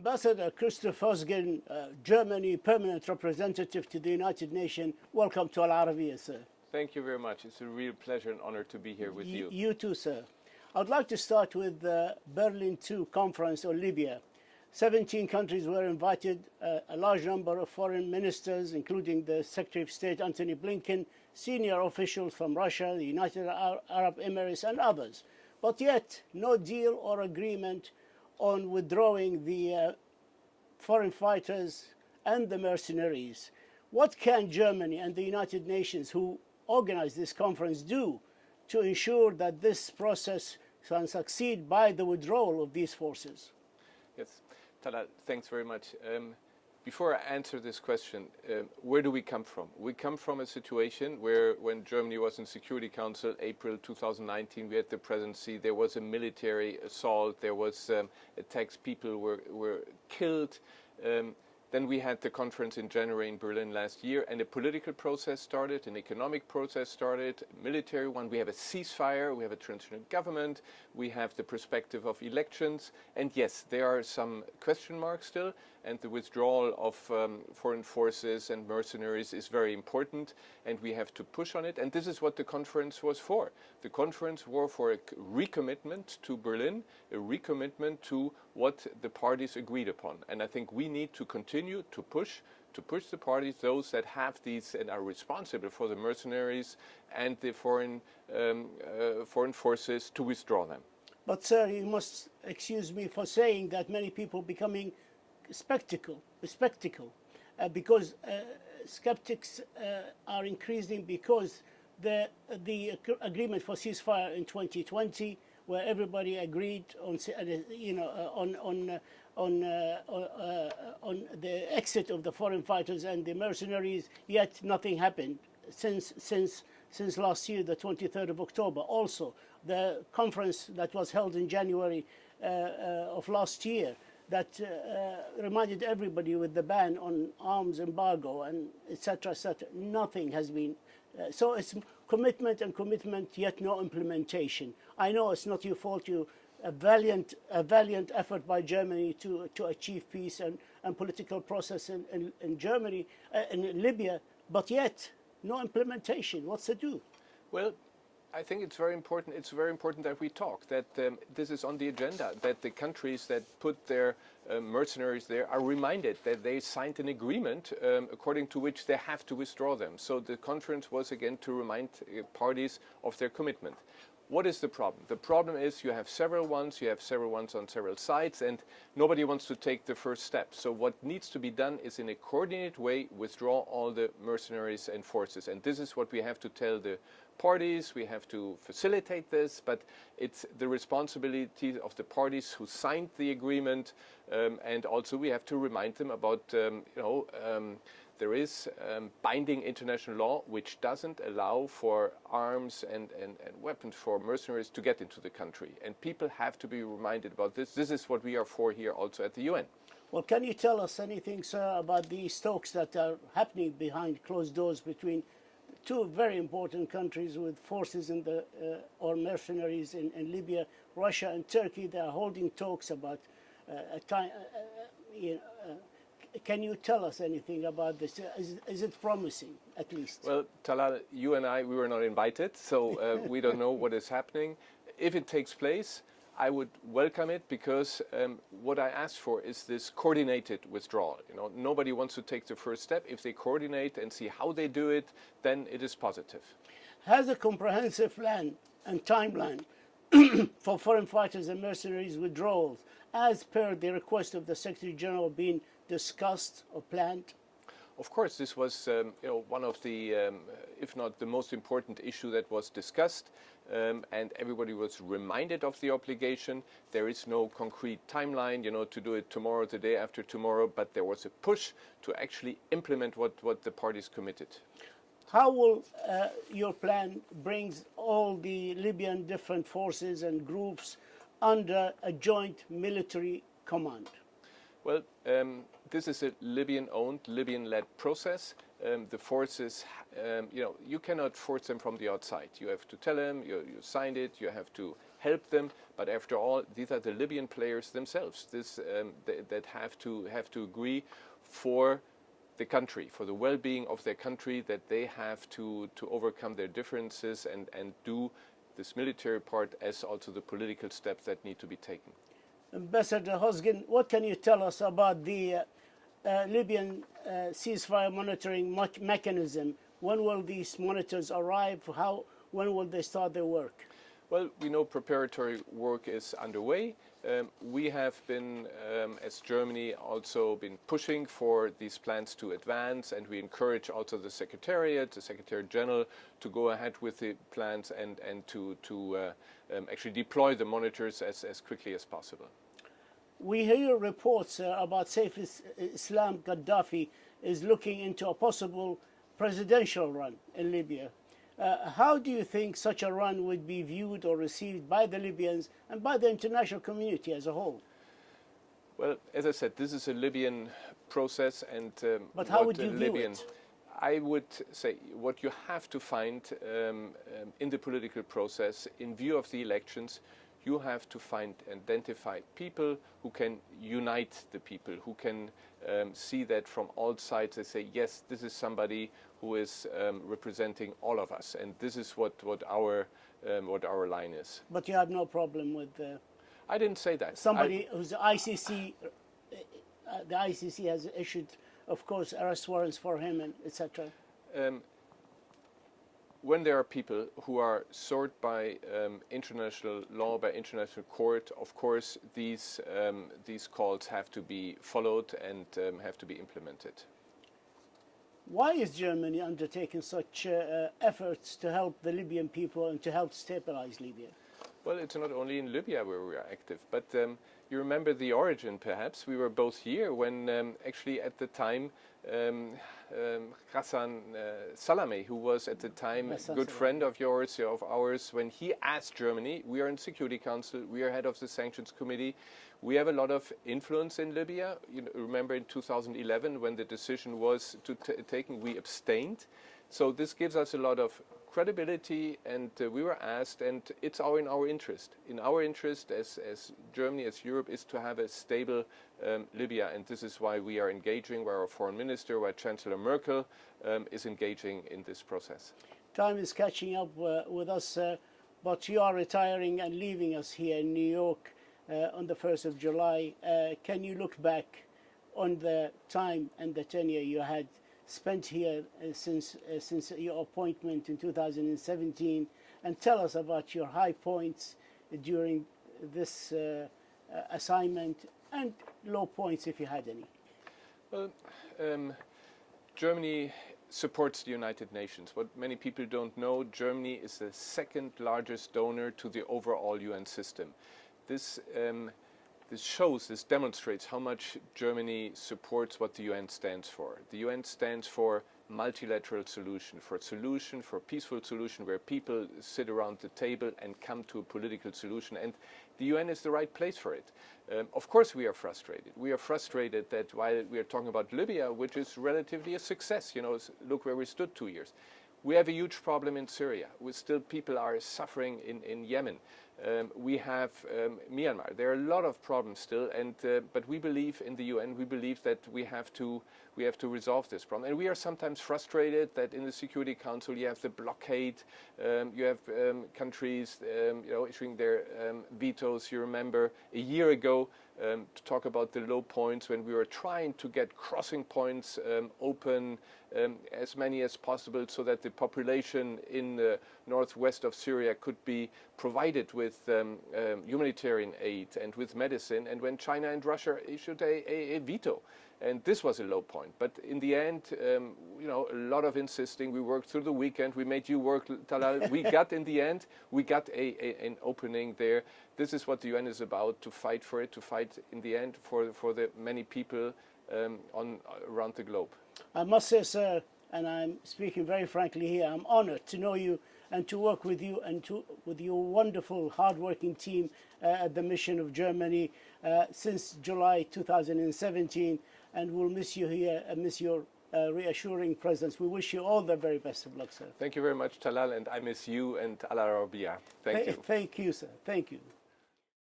Ambassador Christoph Heusgen, Germany Permanent Representative to the United Nations, welcome to Al-Arabiya, sir. Thank you very much. It's a real pleasure and honor to be here with you. You too, sir. I'd like to start with the Berlin II conference on Libya. 17 countries were invited, a large number of foreign ministers, including the Secretary of State Antony Blinken, senior officials from Russia, the United Arab Emirates, and others. But yet, no deal or agreement on withdrawing the foreign fighters and the mercenaries. What can Germany and the United Nations, who organized this conference, do to ensure that this process can succeed by the withdrawal of these forces? Yes, Talal, thanks very much. Before I answer this question, where do we come from? We come from a situation where when Germany was in Security Council, April 2019, we had the presidency, there was a military assault, there was attacks, people were killed. Then we had the conference in January in Berlin last year, and a political process started, an economic process started, a military one. We have a ceasefire, we have a transitional government, we have the perspective of elections, and yes, there are some question marks still, and the withdrawal of foreign forces and mercenaries is very important, and we have to push on it, and this is what the conference was for. The conference was for a recommitment to Berlin, a recommitment to what the parties agreed upon, and I think we need to continue to push the parties, those that have these and are responsible for the mercenaries and the foreign forces, to withdraw them. But sir, you must excuse me for saying that many people becoming spectacle, because skeptics are increasing because the agreement for ceasefire in 2020, where everybody agreed on the exit of the foreign fighters and the mercenaries, yet nothing happened since last year, the 23rd of October. Also, the conference that was held in January of last year that reminded everybody with the ban on arms embargo and etc. Nothing has been. So it's commitment and commitment, yet no implementation. I know it's not your fault. A valiant effort by Germany to achieve peace and political process in Germany, in Libya, but yet no implementation. What's to do? Well, I think it's very important. It's very important that we talk, that this is on the agenda, that the countries that put their mercenaries there are reminded that they signed an agreement according to which they have to withdraw them. So the conference was again to remind parties of their commitment. What is the problem? The problem is you have several ones on several sides, and nobody wants to take the first step. So what needs to be done is in a coordinated way withdraw all the mercenaries and forces. And this is what we have to tell the parties. We have to facilitate this, but it's the responsibility of the parties who signed the agreement, and also we have to remind them about, there is binding international law which doesn't allow for arms and weapons for mercenaries to get into the country. And people have to be reminded about this. This is what we are for here also at the UN. Well, can you tell us anything, sir, about these talks that are happening behind closed doors between two very important countries with forces in the or mercenaries in Libya, Russia and Turkey? They are holding talks about a time. Can you tell us anything about this? Is it promising, at least? Well, Talal, you and I, we were not invited, so we don't know what is happening. If it takes place, I would welcome it, because what I asked for is this coordinated withdrawal. Nobody wants to take the first step. If they coordinate and see how they do it, then it is positive. Has a comprehensive plan and timeline for foreign fighters and mercenaries withdrawals, as per the request of the Secretary General, been discussed or planned? Of course, this was one of the, if not the most important issue that was discussed, and everybody was reminded of the obligation. There is no concrete timeline, to do it tomorrow, the day after tomorrow, but there was a push to actually implement what the parties committed. How will your plan bring all the Libyan different forces and groups under a joint military command? Well, this is a Libyan-owned, Libyan-led process. The forces, you cannot force them from the outside. You have to tell them, you signed it, you have to help them, But after all, these are the Libyan players themselves. That have to agree for the country, for the well-being of their country, that they have to overcome their differences and do this military part as also the political steps that need to be taken. Ambassador Heusgen, what can you tell us about the Libyan ceasefire monitoring mechanism? When will these monitors arrive? When will they start their work? Well, we know preparatory work is underway. We have been, as Germany, also been pushing for these plans to advance, and we encourage also the Secretariat, the Secretary General, to go ahead with the plans and to actually deploy the monitors as quickly as possible. We hear reports about Saif Islam Gaddafi is looking into a possible presidential run in Libya. How do you think such a run would be viewed or received by the Libyans and by the international community as a whole? Well, as I said, this is a Libyan process, and but how would you view it? I would say what you have to find in the political process, in view of the elections, you have to identify people who can unite the people, who can see that from all sides. They say, yes, this is somebody who is representing all of us, and this is what our line is. But you have no problem with I didn't say that. Somebody who's the ICC has issued, of course, arrest warrants for him, and etc. When there are people who are sought by international law, by international court, of course these calls have to be followed and have to be implemented. Why is Germany undertaking such efforts to help the Libyan people and to help stabilize Libya? Well, it's not only in Libya where we are active, but you remember the origin, perhaps. We were both here when actually at the time Hassan Salameh, who was at the time a good friend of yours, of ours, when he asked Germany, we are in Security Council, we are head of the Sanctions Committee, we have a lot of influence in Libya. You know, remember in 2011 when the decision was taken, we abstained. So this gives us a lot of credibility, and we were asked, and it's in our interest. In our interest as Germany, as Europe, is to have a stable Libya, and this is why we are engaging, where our foreign minister, where Chancellor Merkel is engaging in this process. Time is catching up with us, but you are retiring and leaving us here in New York on the 1st of July. Can you look back on the time and the tenure you had spent here since your appointment in 2017, and tell us about your high points during this assignment and low points if you had any? Well, Germany supports the United Nations. What many people don't know, Germany is the second largest donor to the overall UN system. This demonstrates how much Germany supports what the UN stands for. The UN stands for multilateral solution, for peaceful solution where people sit around the table and come to a political solution, and the UN is the right place for it. Of course we are frustrated. We are frustrated that while we are talking about Libya, which is relatively a success, you know, look where we stood 2 years. We have a huge problem in Syria. People are suffering in Yemen. We have Myanmar. There are a lot of problems still, and but we believe in the UN. We believe that we have to resolve this problem. And we are sometimes frustrated that in the Security Council you have the blockade. You have countries, issuing their vetoes. You remember a year ago to talk about the low points when we were trying to get crossing points open. As many as possible, so that the population in the northwest of Syria could be provided with humanitarian aid and with medicine, and when China and Russia issued a veto. And this was a low point. But in the end, a lot of insisting. We worked through the weekend. We made you work, Talal. We got, in the end, an opening there. This is what the UN is about, to fight for it, to fight, in the end, for the many people around the globe. I must say, sir, and I'm speaking very frankly here, I'm honored to know you and to work with you and with your wonderful, hard-working team at the mission of Germany since July 2017, and we'll miss you here and miss your reassuring presence. We wish you all the very best of luck, sir. Thank you very much, Talal, and I miss you and Al-Arabiya. Thank you. Thank you, sir. Thank you.